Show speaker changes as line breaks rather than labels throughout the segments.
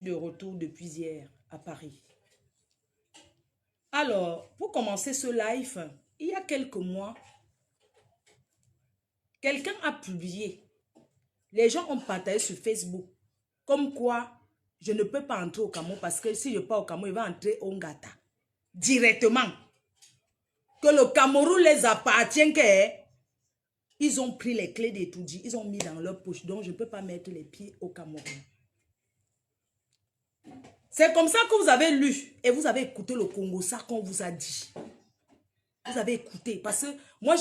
De retour depuis hier à Paris. Alors, pour commencer ce live, il y a quelques mois, quelqu'un a publié. Les gens ont partagé sur Facebook. Comme quoi, je ne peux pas entrer au Cameroun parce que si je pars au Cameroun, il va entrer au Ngata. Directement. Que le Cameroun les appartient, ils ont pris les clés des Toudji, ils ont mis dans leur poche. Donc, je ne peux pas mettre les pieds au Cameroun. C'est comme ça que vous avez lu et vous avez écouté le Congo, ça qu'on vous a dit. Vous avez écouté. Parce que moi,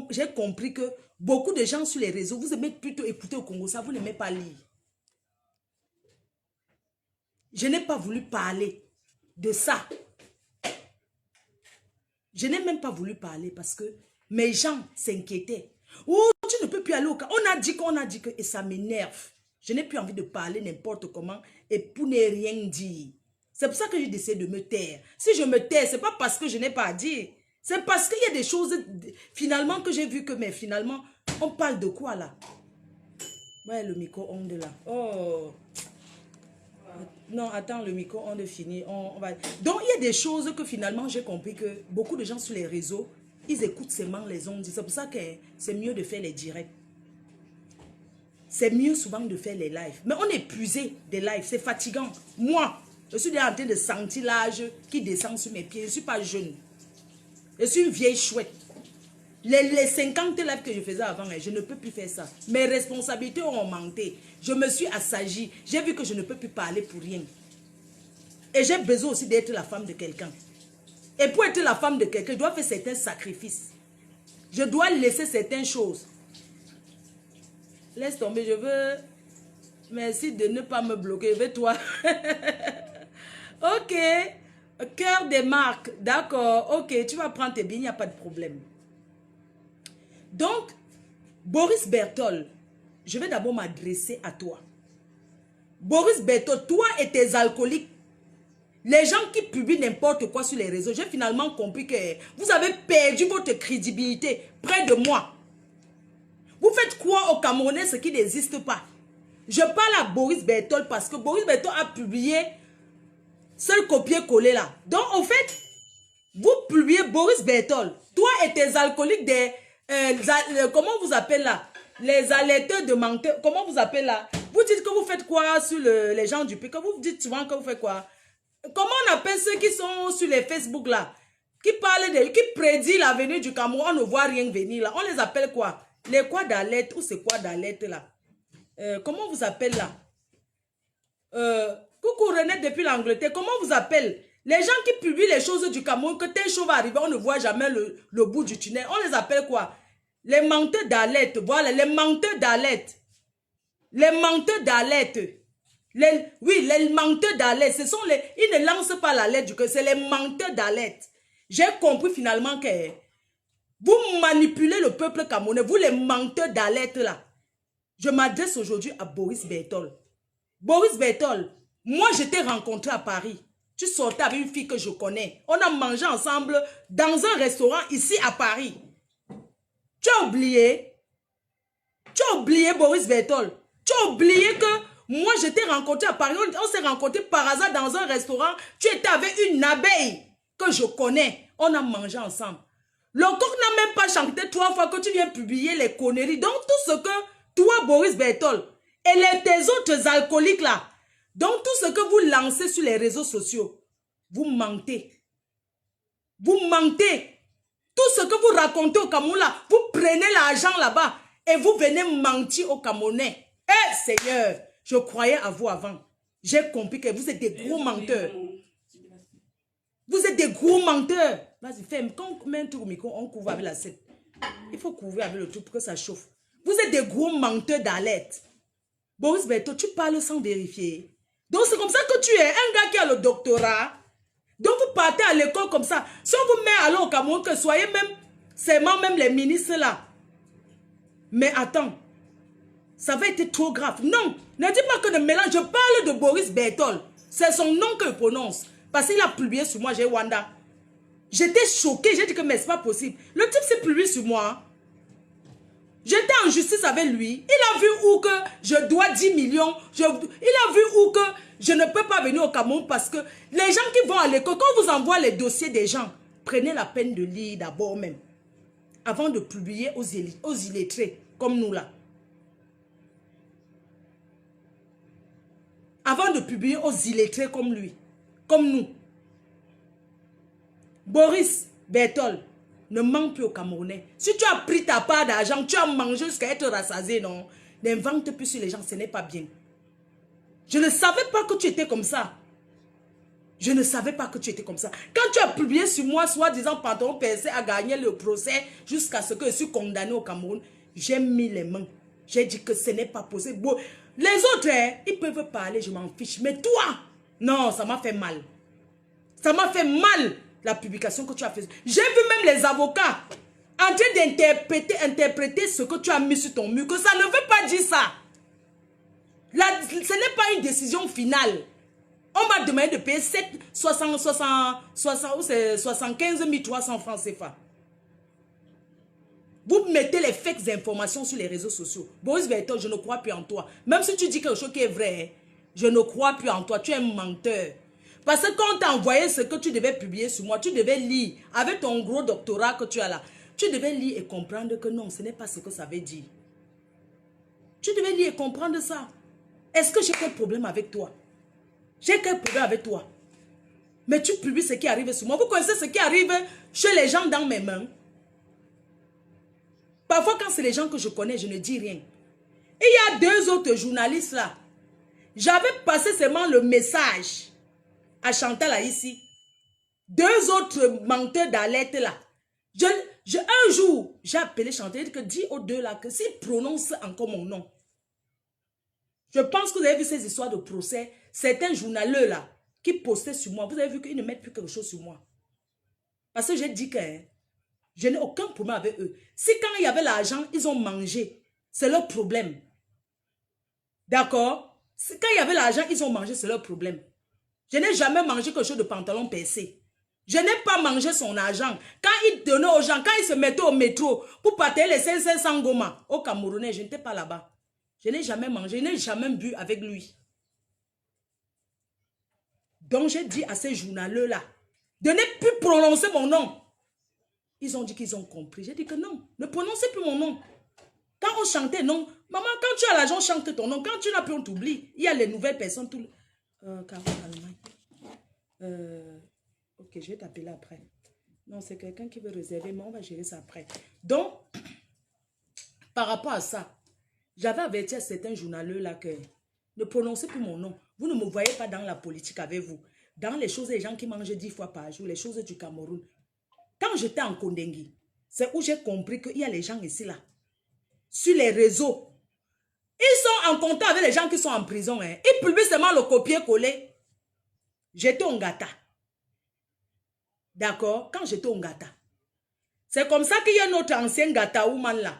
j'ai compris que beaucoup de gens sur les réseaux, vous aimez plutôt écouter au Congo, ça vous n'aimez pas lire. Je n'ai pas voulu parler de ça. Je n'ai même pas voulu parler parce que mes gens s'inquiétaient. Oh, tu ne peux plus aller au Cameroun. On a dit que, et ça m'énerve. Je n'ai plus envie de parler n'importe comment et pour ne rien dire. C'est pour ça que j'ai décidé de me taire. Si je me tais, ce n'est pas parce que je n'ai pas à dire. C'est parce qu'il y a des choses, finalement, que j'ai vu que, mais finalement, on parle de quoi là? Ouais, le micro-ondes là. Oh. Non, attends, le micro-ondes fini. On va... Donc, il y a des choses que finalement, j'ai compris que beaucoup de gens sur les réseaux, ils écoutent seulement les ondes. C'est pour ça que c'est mieux de faire les directs. C'est mieux souvent de faire les lives. Mais on est épuisé des lives. C'est fatigant. Moi, je suis déjà en train de sentir l'âge qui descend sur mes pieds. Je ne suis pas jeune. Je suis une vieille chouette. Les 50 lives que je faisais avant, je ne peux plus faire ça. Mes responsabilités ont augmenté. Je me suis assagie. J'ai vu que je ne peux plus parler pour rien. Et j'ai besoin aussi d'être la femme de quelqu'un. Et pour être la femme de quelqu'un, je dois faire certains sacrifices. Je dois laisser certaines choses. Laisse tomber, je veux... Merci de ne pas me bloquer. Je veux toi. Ok. Cœur des marques. D'accord. Ok, tu vas prendre tes billets, il n'y a pas de problème. Donc, Boris Berthold, je vais d'abord m'adresser à toi. Boris Berthold, toi et tes alcooliques, les gens qui publient n'importe quoi sur les réseaux, j'ai finalement compris que vous avez perdu votre crédibilité près de moi. Vous faites quoi aux Camerounais ce qui n'existe pas? Je parle à Boris Berthold parce que Boris Berthold a publié ce copier-coller là. Donc, en fait, vous publiez Boris Berthold, toi et tes alcooliques des... comment vous appelez là? Les alerteurs de menteurs, comment vous appelez là? Vous dites que vous faites quoi sur les gens du pays? Vous dites souvent que vous faites quoi? Comment on appelle ceux qui sont sur les Facebook là? Qui parlent de... qui prédit l'avenir du Cameroun, on ne voit rien venir là. On les appelle quoi? Les quoi d'alerte ou c'est quoi d'alerte là? Comment vous appelle là? Coucou René depuis l'Angleterre, comment vous appelle? Les gens qui publient les choses du Cameroun, que tel chose va arriver, on ne voit jamais le bout du tunnel. On les appelle quoi? Les menteurs d'alerte. Voilà, les menteurs d'alerte. Les menteurs d'alerte. Oui, les menteurs d'alerte. Ce sont les... Ils ne lancent pas l'alerte du cœur, c'est les menteurs d'alerte. J'ai compris finalement que vous manipulez le peuple camerounais, vous les menteurs d'alerte là. Je m'adresse aujourd'hui à Boris Berthold. Boris Berthold, moi je t'ai rencontré à Paris. Tu sortais avec une fille que je connais. On a mangé ensemble dans un restaurant ici à Paris. Tu as oublié? Tu as oublié Boris Berthold? Tu as oublié que moi je t'ai rencontré à Paris. On s'est rencontré par hasard dans un restaurant. Tu étais avec une abeille que je connais. On a mangé ensemble. Le coq n'a même pas chanté 3 fois que tu viens publier les conneries. Donc tout ce que toi Boris Berthold et tes autres alcooliques là, donc tout ce que vous lancez sur les réseaux sociaux, vous mentez. Vous mentez. Tout ce que vous racontez au Cameroun là, vous prenez l'argent là-bas et vous venez mentir aux Camerounais. Eh Seigneur, je croyais à vous avant. J'ai compris que vous êtes des gros menteurs. Vous êtes des gros menteurs. Vas-y, fais. Quand on met un truc au micro, on couvre avec la 7. Il faut couvrir avec le truc pour que ça chauffe. Vous êtes des gros menteurs d'alerte. Boris Berthold, tu parles sans vérifier. Donc c'est comme ça que tu es un gars qui a le doctorat. Donc vous partez à l'école comme ça. Si on vous met alors au Cameroun, que soyez même, seulement même les ministres là. Mais attends, ça va être trop grave. Non, ne dis pas que de mélange. Je parle de Boris Berthold. C'est son nom que je prononce. Parce qu'il a publié sur moi, j'ai Wanda. J'étais choquée, j'ai dit que mais c'est pas possible. Le type s'est publié sur moi. J'étais en justice avec lui. Il a vu où que je dois 10 millions. Il a vu où que je ne peux pas venir au Cameroun parce que les gens qui vont à l'école, quand on vous envoie les dossiers des gens, prenez la peine de lire d'abord même. Avant de publier aux illettrés, comme nous là. Avant de publier aux illettrés comme lui. Comme nous. Boris Bertol ne ment plus aux Camerounais. Si tu as pris ta part d'argent, tu as mangé jusqu'à être rassasié, non? N'invente plus sur les gens, ce n'est pas bien. Je ne savais pas que tu étais comme ça. Je ne savais pas que tu étais comme ça. Quand tu as publié sur moi, soi-disant pantalon percé a gagné le procès jusqu'à ce que je suis condamné au Cameroun, j'ai mis les mains. J'ai dit que ce n'est pas possible. Bon, les autres, hein, ils peuvent parler, je m'en fiche. Mais toi, non, ça m'a fait mal. Ça m'a fait mal. La publication que tu as faite. J'ai vu même les avocats en train d'interpréter ce que tu as mis sur ton mur. Que ça ne veut pas dire ça. Ce n'est pas une décision finale. On m'a demandé de payer 75 300 francs CFA. Vous mettez les fake informations sur les réseaux sociaux. Boris Bertol, je ne crois plus en toi. Même si tu dis quelque chose qui est vrai, je ne crois plus en toi. Tu es un menteur. Parce que quand on t'a envoyé ce que tu devais publier sur moi, tu devais lire, avec ton gros doctorat que tu as là, tu devais lire et comprendre que non, ce n'est pas ce que ça veut dire. Tu devais lire et comprendre ça. Est-ce que j'ai quel problème avec toi? J'ai quel problème avec toi? Mais tu publies ce qui arrive sur moi. Vous connaissez ce qui arrive chez les gens dans mes mains? Parfois, quand c'est les gens que je connais, je ne dis rien. Et il y a deux autres journalistes là. J'avais passé seulement le message à Chantal là ici. Deux autres menteurs d'alerte là. Un jour, j'ai appelé Chantal, j'ai dit que dis aux deux là que s'ils prononcent encore mon nom. Je pense que vous avez vu ces histoires de procès. Certains journaleux là qui postaient sur moi, vous avez vu qu'ils ne mettent plus quelque chose sur moi. Parce que j'ai dit que je n'ai aucun problème avec eux. Si quand il y avait l'argent, ils ont mangé, c'est leur problème. D'accord? Quand il y avait l'argent, ils ont mangé, c'est leur problème. Je n'ai jamais mangé quelque chose de pantalon percé. Je n'ai pas mangé son argent. Quand il donnait aux gens, quand ils se mettaient au métro pour partager les 500 Goma au Camerounais, je n'étais pas là-bas. Je n'ai jamais mangé, je n'ai jamais bu avec lui. Donc j'ai dit à ces journaleux-là de ne plus prononcer mon nom. Ils ont dit qu'ils ont compris. J'ai dit que non, ne prononcez plus mon nom. Quand on chantait, non. Maman, quand tu as l'argent, chante ton nom. Quand tu n'as plus, on t'oublie. Il y a les nouvelles personnes. Ok, je vais t'appeler après. Non, c'est quelqu'un qui veut réserver, mais on va gérer ça après. Donc, par rapport à ça, j'avais averti à certains journaleux là que ne prononcez plus mon nom. Vous ne me voyez pas dans la politique avec vous. Dans les choses des gens qui mangent 10 fois par jour, les choses du Cameroun. Quand j'étais en Kondengui, c'est où j'ai compris qu'il y a les gens ici là. Sur les réseaux. Ils sont en contact avec les gens qui sont en prison. Hein. Ils publient seulement le copier-coller. J'étais au Ngata. D'accord? Quand j'étais au Ngata. C'est comme ça qu'il y a notre ancien Ngata woman là.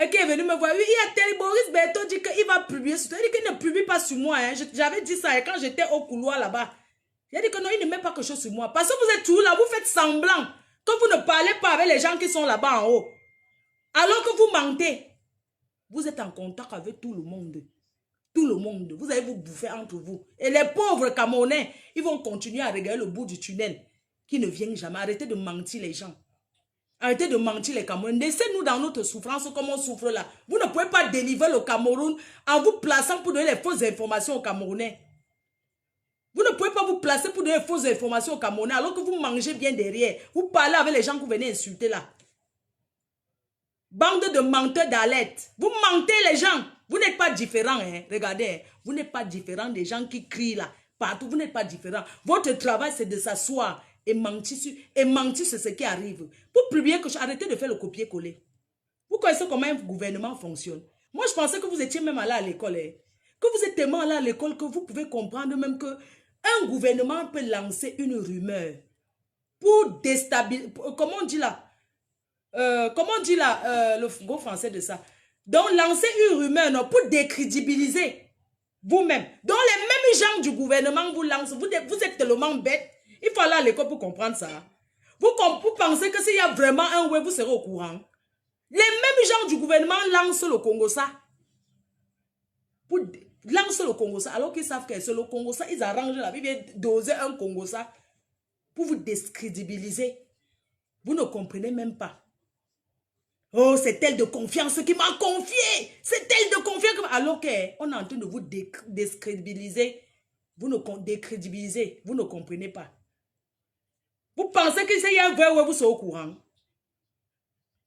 Et qui est venu me voir. Oui, il y a tel Boris Bertol dit qu'il va publier sur toi. Il dit qu'il ne publie pas sur moi. Hein. J'avais dit ça quand j'étais au couloir là-bas. Il a dit que non, il ne met pas quelque chose sur moi. Parce que vous êtes toujours là, vous faites semblant que vous ne parlez pas avec les gens qui sont là-bas en haut. Alors que vous mentez. Vous êtes en contact avec tout le monde. Tout le monde. Vous allez vous bouffer entre vous. Et les pauvres Camerounais, ils vont continuer à regarder le bout du tunnel qui ne vient jamais. Arrêtez de mentir les gens. Arrêtez de mentir les Camerounais. Laissez-nous dans notre souffrance comme on souffre là. Vous ne pouvez pas délivrer le Cameroun en vous plaçant pour donner les fausses informations aux Camerounais. Vous ne pouvez pas vous placer pour donner les fausses informations aux Camerounais alors que vous mangez bien derrière. Vous parlez avec les gens que vous venez insulter là. Bande de menteurs d'alerte. Vous mentez les gens. Vous n'êtes pas différents. Hein? Regardez, hein? Vous n'êtes pas différents des gens qui crient là. Partout, vous n'êtes pas différents. Votre travail, c'est de s'asseoir et mentir sur ce qui arrive. Pour publier que arrêtez de faire le copier-coller. Vous connaissez comment un gouvernement fonctionne. Moi, je pensais que vous étiez même allé à l'école. Hein? Que vous êtes tellement allé à l'école que vous pouvez comprendre même que un gouvernement peut lancer une rumeur pour déstabiliser. Comment on dit là? Comment on dit là, le gros français de ça? Donc, lancer une rumeur non, pour décrédibiliser vous-même. Donc, les mêmes gens du gouvernement vous lancent. Vous êtes tellement bête. Il faut aller à l'école pour comprendre ça. Vous pensez que s'il y a vraiment un ouais, vous serez au courant. Les mêmes gens du gouvernement lancent le Congo ça. Lancent le Congo ça. Alors qu'ils savent que c'est le Congo ça. Ils arrangent la vie. Ils viennent doser un Congo ça. Pour vous décrédibiliser. Vous ne comprenez même pas. Oh, c'est elle de confiance qui m'a confié. C'est elle de confiance. Alors qu'on est en train de vous décrédibiliser. Vous ne décrédibilisez. Vous ne comprenez pas. Vous pensez que c'est un vrai, vous serez au courant.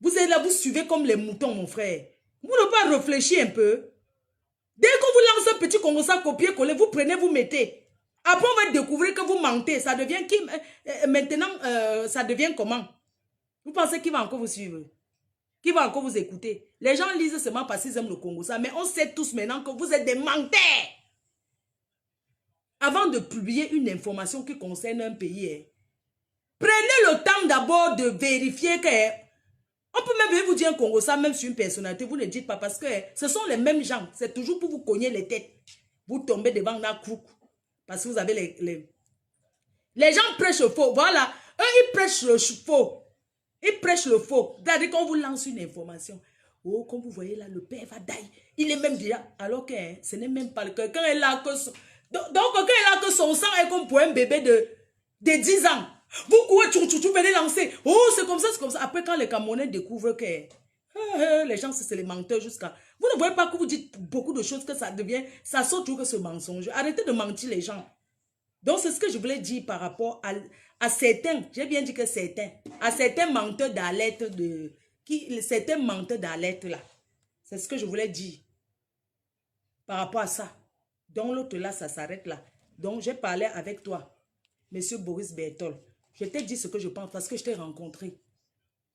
Vous êtes là, vous suivez comme les moutons, mon frère. Vous ne pouvez pas réfléchir un peu. Dès que vous lancez un petit Congo ça, copier-coller, vous prenez, vous mettez. Après, on va découvrir que vous mentez. Ça devient qui? Maintenant, ça devient comment? Vous pensez qui va encore vous suivre? Qui va encore vous écouter? Les gens lisent seulement parce qu'ils aiment le Congo ça, mais on sait tous maintenant que vous êtes des menteurs. Avant de publier une information qui concerne un pays, prenez le temps d'abord de vérifier que... On peut même vous dire un Congo ça, même sur une personnalité, vous ne dites pas parce que ce sont les mêmes gens. C'est toujours pour vous cogner les têtes. Vous tombez devant la croûte. Parce que vous avez les gens prêchent le faux. Voilà. Eux, ils prêchent le faux. Ils prêchent le faux. C'est-à-dire qu'on vous lance une information. Oh, comme vous voyez là, le père va dailler. Il est même déjà... Alors que ce n'est même pas le cœur. Quand il est là que... Donc, quand il est là que son sang est comme pour un bébé de 10 ans. Vous courez, tu venez lancer. Oh, c'est comme ça, c'est comme ça. Après, quand les Camerounais découvrent que les gens, c'est les menteurs jusqu'à... Vous ne voyez pas que vous dites beaucoup de choses que ça devient... Ça sort toujours que ce mensonge. Arrêtez de mentir les gens. Donc, c'est ce que je voulais dire par rapport à certains, j'ai bien dit que certains, à certains menteurs d'alerte certains menteurs d'alerte là. C'est ce que je voulais dire par rapport à ça. Donc, l'autre là, ça s'arrête là. Donc, j'ai parlé avec toi, Monsieur Boris Bertol. Je t'ai dit ce que je pense parce que je t'ai rencontré.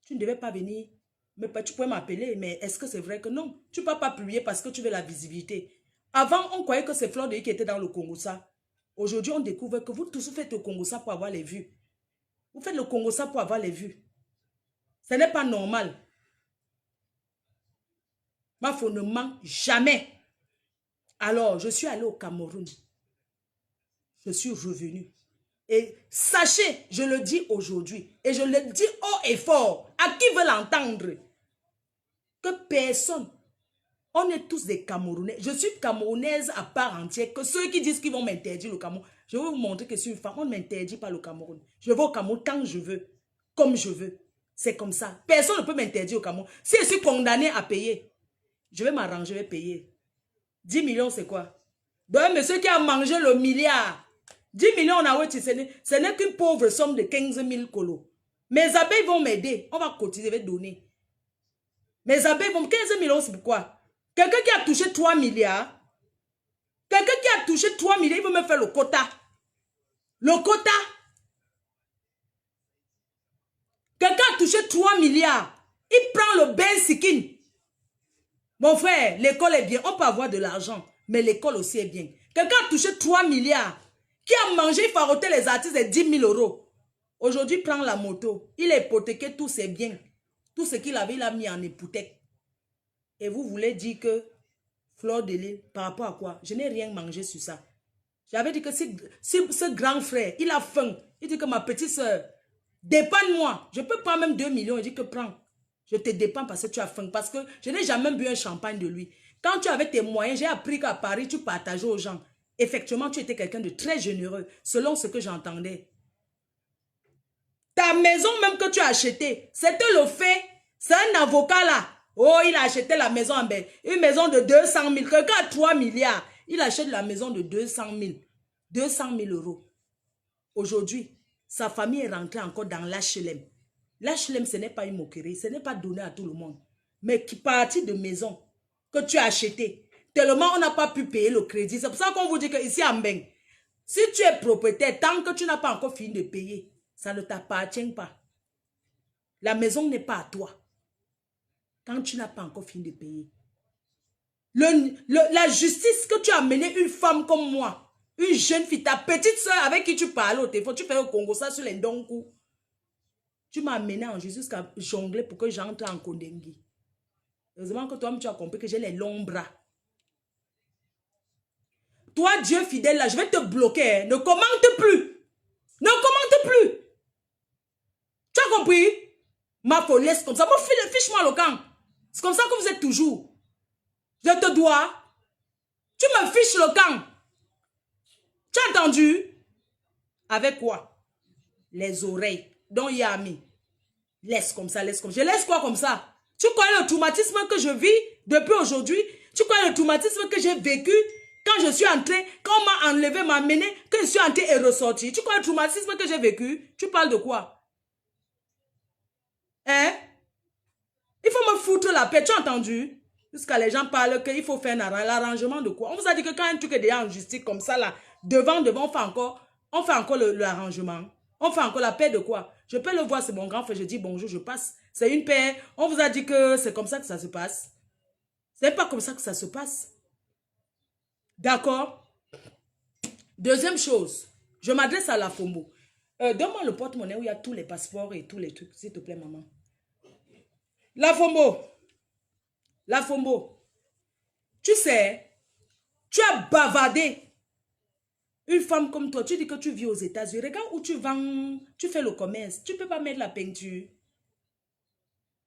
Tu ne devais pas venir, mais tu pouvais m'appeler, mais est-ce que c'est vrai que non? Tu ne peux pas publier parce que tu veux la visibilité. Avant, on croyait que c'est Fleur de qui était dans le Congo ça. Aujourd'hui, on découvre que vous tous faites le Congo ça pour avoir les vues. Vous faites le Congo ça pour avoir les vues. Ce n'est pas normal. Mafo ne ment jamais. Alors, je suis allé au Cameroun. Je suis revenu. Et sachez, je le dis aujourd'hui, et je le dis haut et fort, à qui veut l'entendre, que personne, on est tous des Camerounais. Je suis Camerounaise à part entière, que ceux qui disent qu'ils vont m'interdire le Cameroun, je vais vous montrer que je suis une femme, on ne m'interdit pas le Cameroun. Je vais au Cameroun quand je veux, comme je veux. C'est comme ça. Personne ne peut m'interdire au Cameroun. Si je suis condamné à payer, je vais m'arranger, je vais payer. 10 millions, c'est quoi? Donc, monsieur qui a mangé le milliard, 10 millions, ce n'est qu'une pauvre somme de 15 000 colos. Mes abeilles vont m'aider. On va cotiser, je vais donner. Mes abeilles vont... 15 millions, c'est pourquoi? Quelqu'un qui a touché 3 milliards, quelqu'un qui a touché 3 milliards, il veut me faire le quota. Le quota. Quelqu'un a touché 3 milliards, il prend le bain sikin. Mon frère, l'école est bien. On peut avoir de l'argent, mais l'école aussi est bien. Quelqu'un a touché 3 milliards, qui a mangé, il faroté les artistes de 10 000 euros. Aujourd'hui, prend la moto. Il a hypothéqué tous ses biens. Tout ce qu'il avait, il a mis en hypothèque. Et vous voulez dire que Fleur de Lys, par rapport à quoi? Je n'ai rien mangé sur ça. J'avais dit que si ce grand frère, il a faim, il dit que ma petite soeur, dépanne-moi. Je peux prendre même 2 millions. Il dit que prends. Je te dépanne parce que tu as faim. Parce que je n'ai jamais bu un champagne de lui. Quand tu avais tes moyens, j'ai appris qu'à Paris, tu partageais aux gens. Effectivement, tu étais quelqu'un de très généreux, selon ce que j'entendais. Ta maison même que tu as achetée, c'était le fait. C'est un avocat là. Oh, il a acheté la maison en belle. Une maison de 200 000. Quelqu'un a 3 milliards. Il achète la maison de 200 000. 200 000 euros. Aujourd'hui, sa famille est rentrée encore dans l'HLM. L'HLM, ce n'est pas une moquerie. Ce n'est pas donné à tout le monde. Mais qui partie de maison que tu as acheté. Tellement on n'a pas pu payer le crédit. C'est pour ça qu'on vous dit qu'ici à Mbeng, si tu es propriétaire, tant que tu n'as pas encore fini de payer, ça ne t'appartient pas. La maison n'est pas à toi. Quand tu n'as pas encore fini de payer. La justice que tu as amené une femme comme moi, une jeune fille, ta petite soeur avec qui tu parlais au téléphone, tu fais au Congo ça sur les Ndonkou. Tu m'as amené en justice jusqu'à jongler pour que j'entre en Kondengui. Heureusement que toi-même tu as compris que j'ai les longs bras. Toi, Dieu fidèle, là, je vais te bloquer. Hein. Ne commente plus. Ne commente plus. Tu as compris? Ma folie, laisse comme ça. Fiche-moi le camp. C'est comme ça que vous êtes toujours. Je te dois. Tu me fiches le camp. Tu as entendu? Avec quoi? Les oreilles. Donc il y a mis. Laisse comme ça, laisse comme ça. Je laisse quoi comme ça? Tu connais le traumatisme que je vis depuis aujourd'hui? Tu connais le traumatisme que j'ai vécu quand je suis entrée, quand on m'a enlevé, m'a mené, que je suis entrée et ressortie? Tu connais le traumatisme que j'ai vécu? Tu parles de quoi? Hein? Il faut me foutre la paix, tu as entendu? Jusqu'à les gens parlent qu'il faut faire l'arrangement de quoi? On vous a dit que quand un truc est déjà en justice comme ça, là, devant, on fait encore l'arrangement. On fait encore la paix de quoi? Je peux le voir, c'est mon grand frère, je dis bonjour, je passe. C'est une paix. On vous a dit que c'est comme ça que ça se passe. C'est pas comme ça que ça se passe. D'accord? Deuxième chose, je m'adresse à la FOMO. Donne-moi le porte-monnaie où il y a tous les passeports et tous les trucs, s'il te plaît, maman. La FOMO. La FOMO. Tu sais, tu as bavardé. Une femme comme toi, tu dis que tu vis aux États-Unis. Regarde où tu vends, tu fais le commerce. Tu ne peux pas mettre la peinture.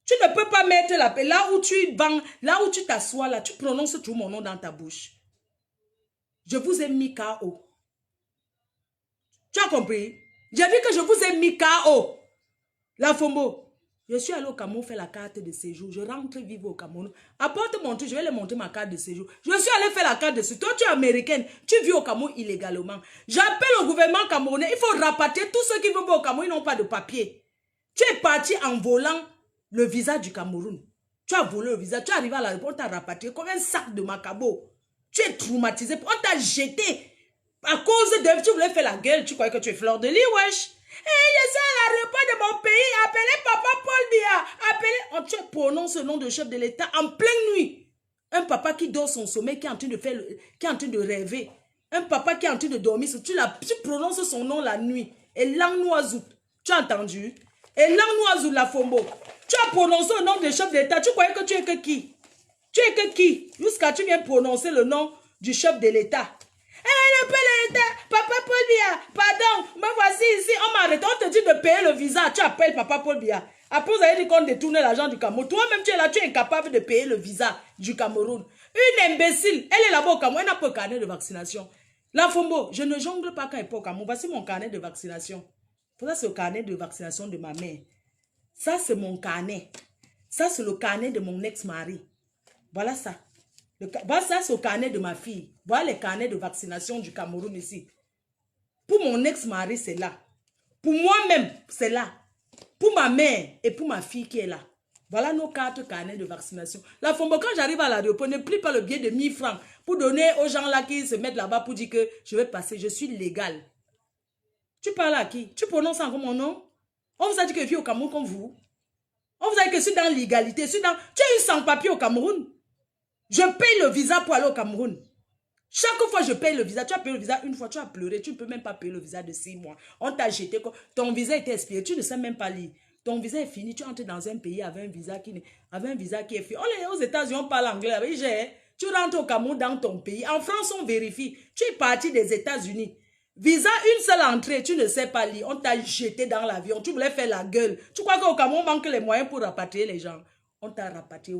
Tu ne peux pas mettre la peinture. Là où tu vends, là où tu t'assois, là, tu prononces tout mon nom dans ta bouche. Je vous ai mis KO. Tu as compris? J'ai vu que je vous ai mis KO. La FOMO. Je suis allé au Cameroun faire la carte de séjour. Je rentre vivre au Cameroun. Apporte mon truc, je vais leur montrer ma carte de séjour. Je suis allé faire la carte de séjour. Toi, tu es américaine. Tu vis au Cameroun illégalement. J'appelle au gouvernement camerounais. Il faut rapatrier tous ceux qui vivent au Cameroun. Ils n'ont pas de papier. Tu es parti en volant le visa du Cameroun. Tu as volé le visa. Tu es arrivé à l'aéroport. On t'a rapatrié comme un sac de macabo. Tu es traumatisé. On t'a jeté. À cause de... Tu voulais faire la gueule. Tu croyais que tu es fleur de lis, wesh. Et je suis à l'aéroport de mon pays, appelez Papa Paul Biya, appelez... Tu prononces ce nom de chef de l'État en pleine nuit. Un papa qui dort son sommeil, qui est en train de faire, qui est en train de rêver. Un papa qui est en train de dormir, tu prononces son nom la nuit. Et Langnoazout, tu as entendu? Et Langnoazout la Fombo. Tu as prononcé le nom de chef de l'État, tu croyais que tu es que qui? Tu es que qui? Jusqu'à tu viens prononcer le nom du chef de l'État. Papa Paul Biya, pardon, me voici ici, on m'arrête, on te dit de payer le visa, tu appelles Papa Paul Biya. Après, vous avez dit qu'on détournait l'argent du Cameroun. Toi-même, tu es là, tu es incapable de payer le visa du Cameroun. Une imbécile, elle est là-bas au Cameroun, elle n'a pas de carnet de vaccination. La Fombo, je ne jongle pas quand elle est au Cameroun. Voici mon carnet de vaccination. Ça, c'est le carnet de vaccination de ma mère. Ça, c'est mon carnet. Ça, c'est le carnet de mon ex-mari. Voilà ça. Voilà ça, c'est le carnet de ma fille. Voilà les carnets de vaccination du Cameroun ici. Pour mon ex-mari, c'est là. Pour moi-même, c'est là. Pour ma mère et pour ma fille qui est là. Voilà nos 4 carnets de vaccination. La Fombo, quand j'arrive à l'aéroport, ne plie pas le billet de 1000 francs pour donner aux gens là qui se mettent là-bas pour dire que je vais passer, je suis légal. Tu parles à qui? Tu prononces encore mon nom? On vous a dit que je vis au Cameroun comme vous. On vous a dit que je suis dans l'égalité. Tu es une sans-papier au Cameroun. Je paye le visa pour aller au Cameroun. Chaque fois, je paye le visa. Tu as payé le visa une fois, tu as pleuré. Tu ne peux même pas payer le visa de 6 mois. On t'a jeté. Ton visa était expiré. Tu ne sais même pas lire. Ton visa est fini. Tu entres dans un pays avec un visa qui est fini. On est aux États-Unis, on parle anglais. Tu rentres au Cameroun dans ton pays. En France, on vérifie. Tu es parti des États-Unis. Visa, une seule entrée. Tu ne sais pas lire. On t'a jeté dans l'avion. Tu voulais faire la gueule. Tu crois qu'au Cameroun, on manque les moyens pour rapatrier les gens. On t'a rapatrié.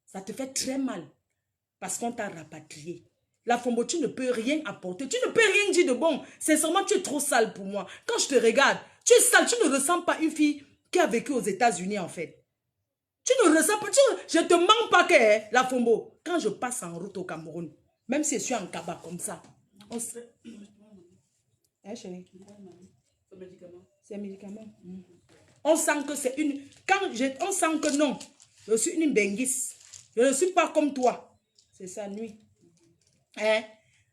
Ça te fait très mal. Parce qu'on t'a rapatrié. La Fombo, tu ne peux rien apporter. Tu ne peux rien dire de bon. Sincèrement, tu es trop sale pour moi. Quand je te regarde, tu es sale. Tu ne ressembles pas à une fille qui a vécu aux États-Unis, en fait. Tu ne ressembles pas. Je ne te mens pas que, la Fombo, quand je passe en route au Cameroun, même si je suis en cabas comme ça, on se... Hein, chérie? C'est un médicament. On sent que c'est une... On sent que non, je suis une benguisse. Je ne suis pas comme toi. C'est ça, nuit. Hein?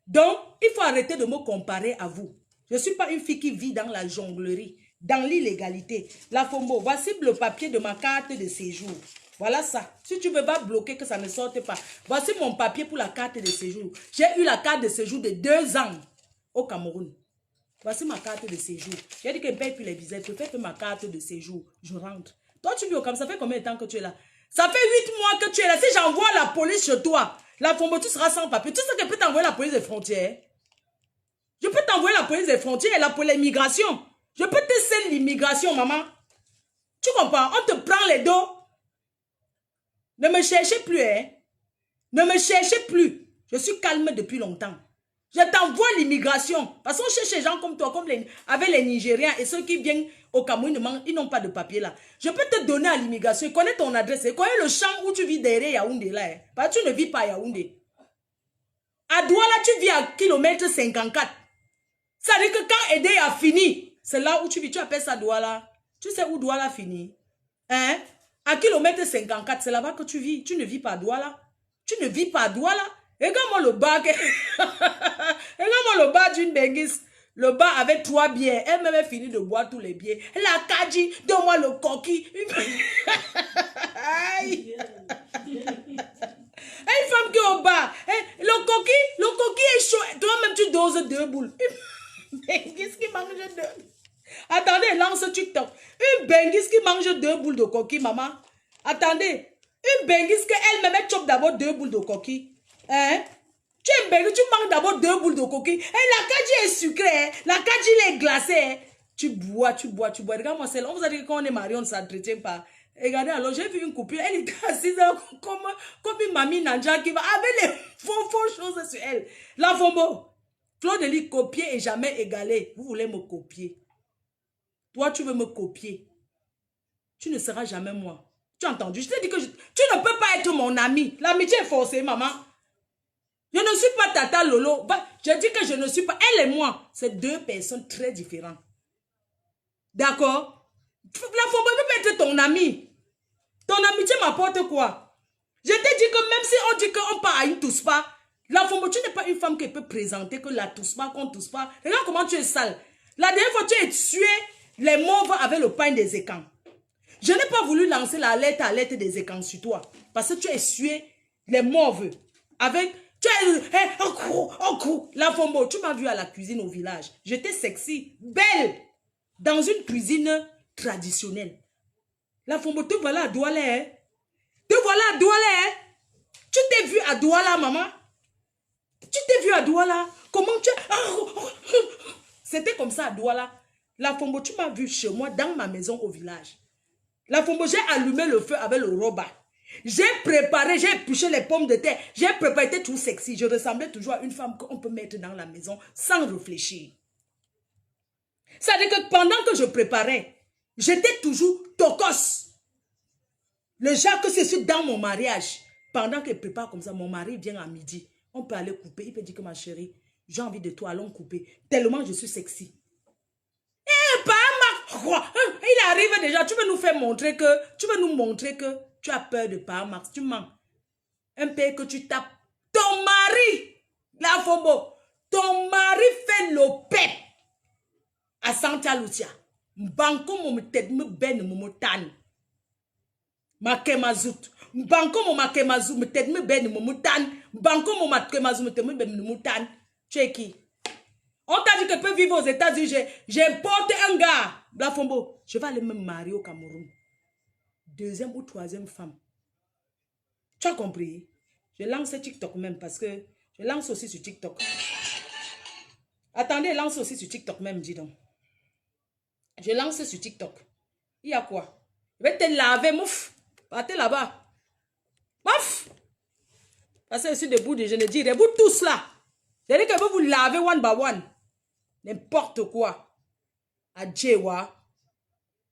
Donc, il faut arrêter de me comparer à vous. Je ne suis pas une fille qui vit dans la jonglerie, dans l'illégalité. La Fombo, voici le papier de ma carte de séjour. Voilà ça. Si tu ne veux pas bloquer que ça ne sorte pas. Voici mon papier pour la carte de séjour. J'ai eu la carte de séjour de 2 ans au Cameroun. Voici ma carte de séjour. J'ai dit que je ne paye plus les visas. Je préfère que ma carte de séjour. Je rentre. Toi, tu vis au Cameroun. Ça fait combien de temps que tu es là? Ça fait 8 mois que tu es là. Si j'envoie la police chez toi, la Fombo, tu seras sans papier. Tu sais que je peux t'envoyer la police des frontières. Je peux t'envoyer la police des frontières et pour l'immigration. Je peux te sceller l'immigration, maman. Tu comprends? On te prend les dos. Ne me cherchez plus, hein. Ne me cherchez plus. Je suis calme depuis longtemps. Je t'envoie l'immigration. Parce qu'on cherche les gens comme toi, avec les Nigériens et ceux qui viennent au Cameroun, ils n'ont pas de papier là. Je peux te donner à l'immigration. Ils connaissent ton adresse. Ils connaissent le champ où tu vis derrière Yaoundé là. Hein. Parce que tu ne vis pas à Yaoundé. À Douala, tu vis à kilomètre 54. Ça veut dire que quand Edé a fini, c'est là où tu vis. Tu appelles ça Douala. Tu sais où Douala finit? Hein? À kilomètre 54, c'est là-bas que tu vis. Tu ne vis pas à Douala. Tu ne vis pas à Douala. Regarde-moi le bar. Regarde-moi le bar d'une Benguis. Le bar avec 3 bières. Elle m'avait fini de boire tous les bières. La Kadji, donne-moi le coquille. Aïe. Une femme qui est au bar. Le coquille est chaud. Toi-même, tu doses 2 boules. Benguis qui mange 2. Attendez, lance TikTok. Une Benguis qui mange 2 boules de coquille, maman. Attendez. Une Benguis qu'elle-même chope d'abord 2 boules de coquille. Hein? Tu es Benguis, tu manges d'abord 2 boules de coquille. Et la Kadji est sucrée. Hein? La Kadji est glacée. Hein? Tu bois. Regarde-moi celle-là. On vous a dit que quand on est marié, on ne s'entretient pas. Regardez, alors j'ai vu une copine. Elle était assise comme une mamie Nanja qui va avec les faux choses sur elle. La Fombo. Claude Delis, copier et jamais égaler. Vous voulez me copier. Toi, tu veux me copier. Tu ne seras jamais moi. Tu as entendu? Je t'ai dit que tu ne peux pas être mon ami. L'amitié est forcée, maman. Je ne suis pas Tata Lolo. Je dis que je ne suis pas... Elle et moi, c'est 2 personnes très différentes. D'accord? La Fombo peut pas être ton ami. Ton amitié m'apporte quoi? Je t'ai dit que même si on dit qu'on part à une Touspa, la Fombo, tu n'es pas une femme qui peut présenter que la Touspa, qu'on Touspa. Regarde comment tu es sale. La dernière fois, tu as tué les mauves avec le pain des écans. Je n'ai pas voulu lancer la lettre des écans sur toi. Parce que tu as essuyé les mauves. Avec... Tu as... La Fombo, tu m'as vu à la cuisine au village. J'étais sexy, belle. Dans une cuisine traditionnelle. La Fombo, te voilà à Douala. Hein? Te voilà à Douala. Hein? Tu t'es vu à Douala, maman? Tu t'es vu à Douala? Comment tu... C'était comme ça à Douala. La Fombo, tu m'as vu chez moi, dans ma maison au village. La Fombo, j'ai allumé le feu avec le roba. J'ai préparé, j'ai épluché les pommes de terre. J'ai préparé, j'étais tout sexy. Je ressemblais toujours à une femme qu'on peut mettre dans la maison sans réfléchir. Ça veut dire que pendant que je préparais, j'étais toujours tocos. Le genre que c'est dans mon mariage. Pendant qu'il prépare comme ça, mon mari vient à midi. On peut aller couper. Il peut dire que ma chérie, j'ai envie de toi, allons couper. Tellement je suis sexy. Il arrive déjà, tu veux nous faire montrer que, tu veux nous montrer que tu as peur de Max, tu mens. Un père que tu tapes. Ton mari, la Fombo, ton mari fait le pep à Santa Lucia. Banco mo tête me ben mo tan. Makemazout. Banco mo makemazout me tête me ben mo tan. Banco mo makemazout me tête me ben mo tan. Tu es qui? On t'a dit que tu peux vivre aux États-Unis. J'ai porté un gars. La Fombo, je vais aller me marier au Cameroun. 2e ou 3e femme. Tu as compris? Je lance TikTok même parce que je lance aussi sur TikTok. Attendez, lance aussi sur TikTok même, dis donc. Je lance sur TikTok. Il y a quoi? Je vais te laver, mouf. Partez là-bas. Mouf. Parce que je suis debout, je ne dirai vous tous là. Je dis que je vais vous laver one by one. N'importe quoi. Adjewa.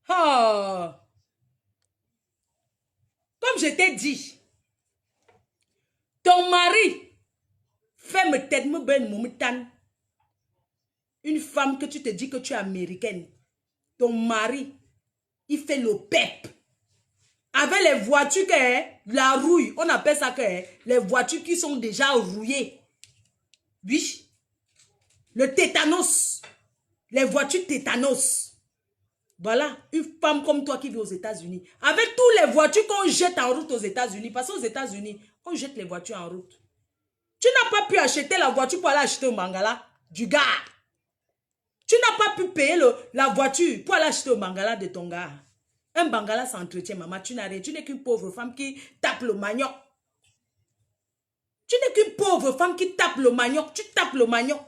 Ah. Comme je t'ai dit, ton mari fait me tête me ben moumitan. Une femme que tu te dis que tu es américaine. Ton mari, il fait le pep. Avec les voitures que la rouille, on appelle ça que les voitures qui sont déjà rouillées. Oui. Le tétanos. Les voitures tétanos. Voilà, une femme comme toi qui vit aux États-Unis. Avec toutes les voitures qu'on jette en route aux États-Unis. Parce qu'aux États-Unis, on jette les voitures en route. Tu n'as pas pu acheter la voiture pour aller acheter au Mangala du gars. Tu n'as pas pu payer la voiture pour aller acheter au Mangala de ton gars. Un Bangala s'entretient, maman. Tu n'es qu'une pauvre femme qui tape le manioc. Tu n'es qu'une pauvre femme qui tape le manioc. Tu tapes le manioc.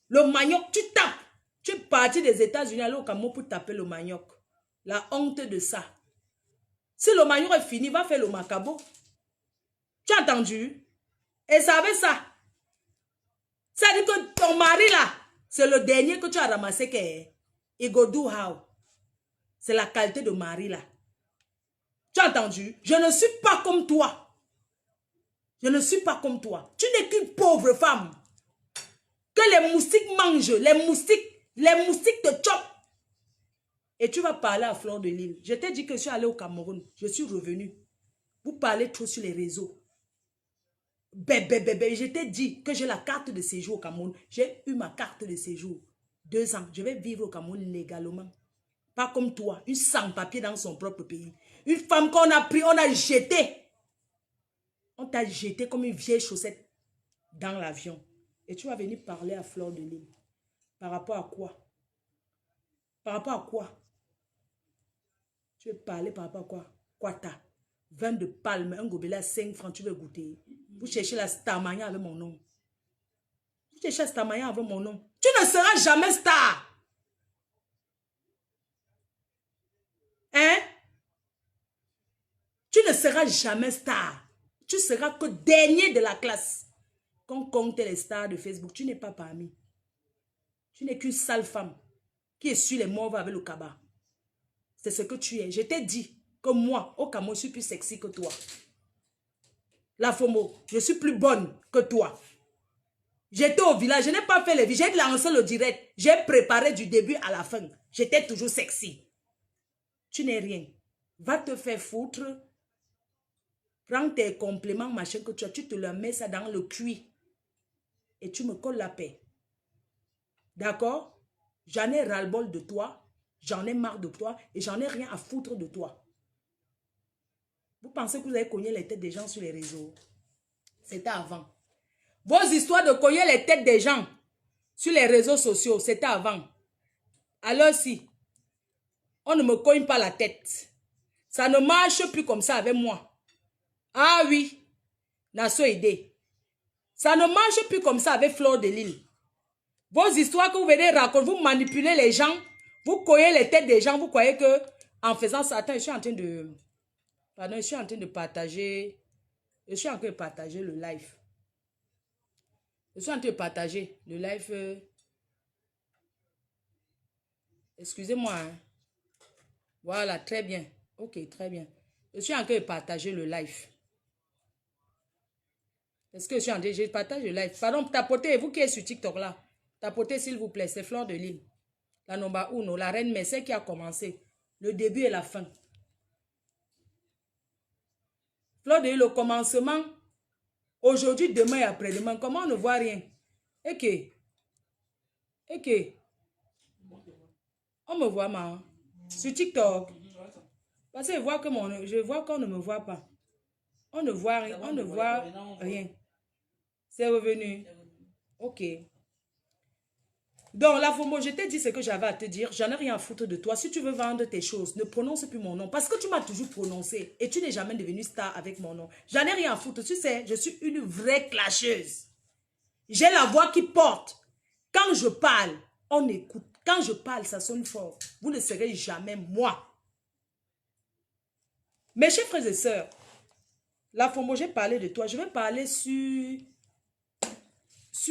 Le manioc, tu tapes. Tu es parti des États-Unis aller au Cameroun pour taper le manioc. La honte de ça. Si le manioc est fini, va faire le macabo. Tu as entendu? Et ça avec ça. Ça dit que ton mari là, c'est le dernier que tu as ramassé que il go do how. C'est la qualité de mari là. Tu as entendu? Je ne suis pas comme toi. Je ne suis pas comme toi. Tu n'es qu'une pauvre femme. Que les moustiques mangent, les moustiques te chopent. Et tu vas parler à Fleur de Lys. Je t'ai dit que je suis allée au Cameroun. Je suis revenue. Vous parlez trop sur les réseaux. Bébé, je t'ai dit que j'ai la carte de séjour au Cameroun. J'ai eu ma carte de séjour. 2 ans. Je vais vivre au Cameroun légalement. Pas comme toi, une sans-papier dans son propre pays. Une femme qu'on a pris, on a jeté. On t'a jeté comme une vieille chaussette dans l'avion. Et tu vas venir parler à Fleur de Lys. Par rapport à quoi? Par rapport à quoi? Tu veux parler par rapport à quoi? Quoi t'as? Vin de palme, un gobelet à 5 francs, tu veux goûter. Vous cherchez la Starmania avec mon nom. Vous cherchez la Starmania avec mon nom. Tu ne seras jamais star. Hein? Tu ne seras jamais star. Tu seras que dernier de la classe. Quand on compte les stars de Facebook, tu n'es pas parmi. Tu n'es qu'une sale femme qui est sur les morts avec le cabas. C'est ce que tu es. Je t'ai dit que moi, au Cameroun, je suis plus sexy que toi. La FOMO, je suis plus bonne que toi. J'étais au village, je n'ai pas fait les vies, j'ai lancé le direct. J'ai préparé du début à la fin. J'étais toujours sexy. Tu n'es rien. Va te faire foutre. Prends tes compléments, machin que tu as, tu te le mets ça dans le cuit. Et tu me colles la paix. D'accord? J'en ai ras-le-bol de toi. J'en ai marre de toi. Et j'en ai rien à foutre de toi. Vous pensez que vous avez cogné les têtes des gens sur les réseaux? C'était avant. Vos histoires de cogner les têtes des gens sur les réseaux sociaux, c'était avant. Alors si, on ne me cogne pas la tête. Ça ne marche plus comme ça avec moi. Ah oui, Nassau aidé. Ça ne marche plus comme ça avec Fleur de Lys. Vos histoires que vous venez raconter, vous manipulez les gens, vous cognez les têtes des gens, vous croyez que en faisant ça, attends, je suis en train de... Pardon, je suis en train de partager... Je suis en train de partager le live. Je suis en train de partager le live. Excusez-moi. Hein. Voilà, très bien. Ok, très bien. Je suis en train de partager le live. Est-ce que je suis en train de partager le live? Pardon, tapotez, vous qui êtes sur TikTok là. Tapotez s'il vous plaît, c'est Fleur de Lys. La Nomba Uno, la reine Messé qui a commencé. Le début et la fin. Fleur de Lys, le commencement. Aujourd'hui, demain et après-demain. Comment on ne voit rien? Et que. On me voit mal. Sur TikTok. Parce que je vois qu'on ne me voit pas. On ne voit rien. On ne voit rien. C'est revenu. Ok. Donc, la FOMO, je t'ai dit ce que j'avais à te dire. J'en ai rien à foutre de toi. Si tu veux vendre tes choses, ne prononce plus mon nom. Parce que tu m'as toujours prononcé. Et tu n'es jamais devenue star avec mon nom. J'en ai rien à foutre. Tu sais, je suis une vraie clasheuse. J'ai la voix qui porte. Quand je parle, on écoute. Quand je parle, ça sonne fort. Vous ne serez jamais moi. Mes chers frères et sœurs, la FOMO, j'ai parlé de toi. Je vais parler sur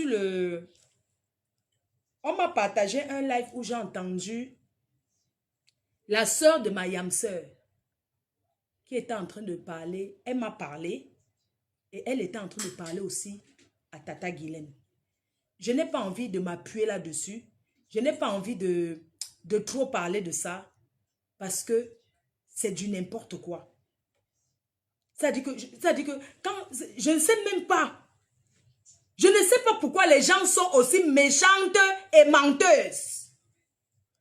le... On m'a partagé un live où j'ai entendu la sœur de ma yam sœur qui était en train de parler. Elle m'a parlé et elle était en train de parler aussi à Tata Guylaine. Je n'ai pas envie de m'appuyer là-dessus. Je n'ai pas envie de trop parler de ça parce que c'est du n'importe quoi. Ça dit que quand je ne sais même pas. Je ne sais pas pourquoi les gens sont aussi méchantes et menteuses.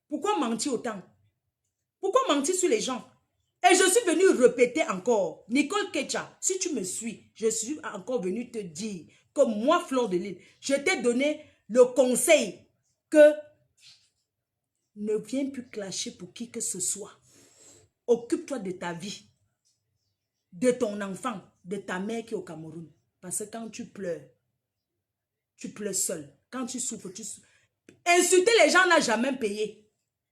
Pourquoi mentir autant? Pourquoi mentir sur les gens? Et je suis venue répéter encore. Nicole Ketcha, si tu me suis, je suis encore venue te dire que moi, Fleur de Lys, je t'ai donné le conseil que ne viens plus clasher pour qui que ce soit. Occupe-toi de ta vie, de ton enfant, de ta mère qui est au Cameroun. Parce que quand tu pleures seul. Quand tu souffres, tu souffres. Insulter les gens n'a jamais payé.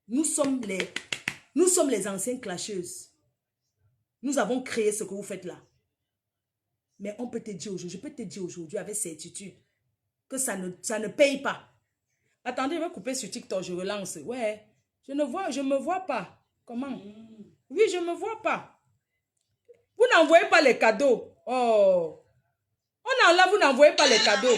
Nous sommes les anciennes clasheuses. Nous avons créé ce que vous faites là. Mais on peut te dire aujourd'hui, je peux te dire aujourd'hui avec certitude que ça ne paye pas. Attendez, je vais couper sur TikTok, je relance. Ouais, je me vois pas. Comment? Oui, je me vois pas. Vous n'envoyez pas les cadeaux. Oh. On en là, vous n'envoyez pas les cadeaux.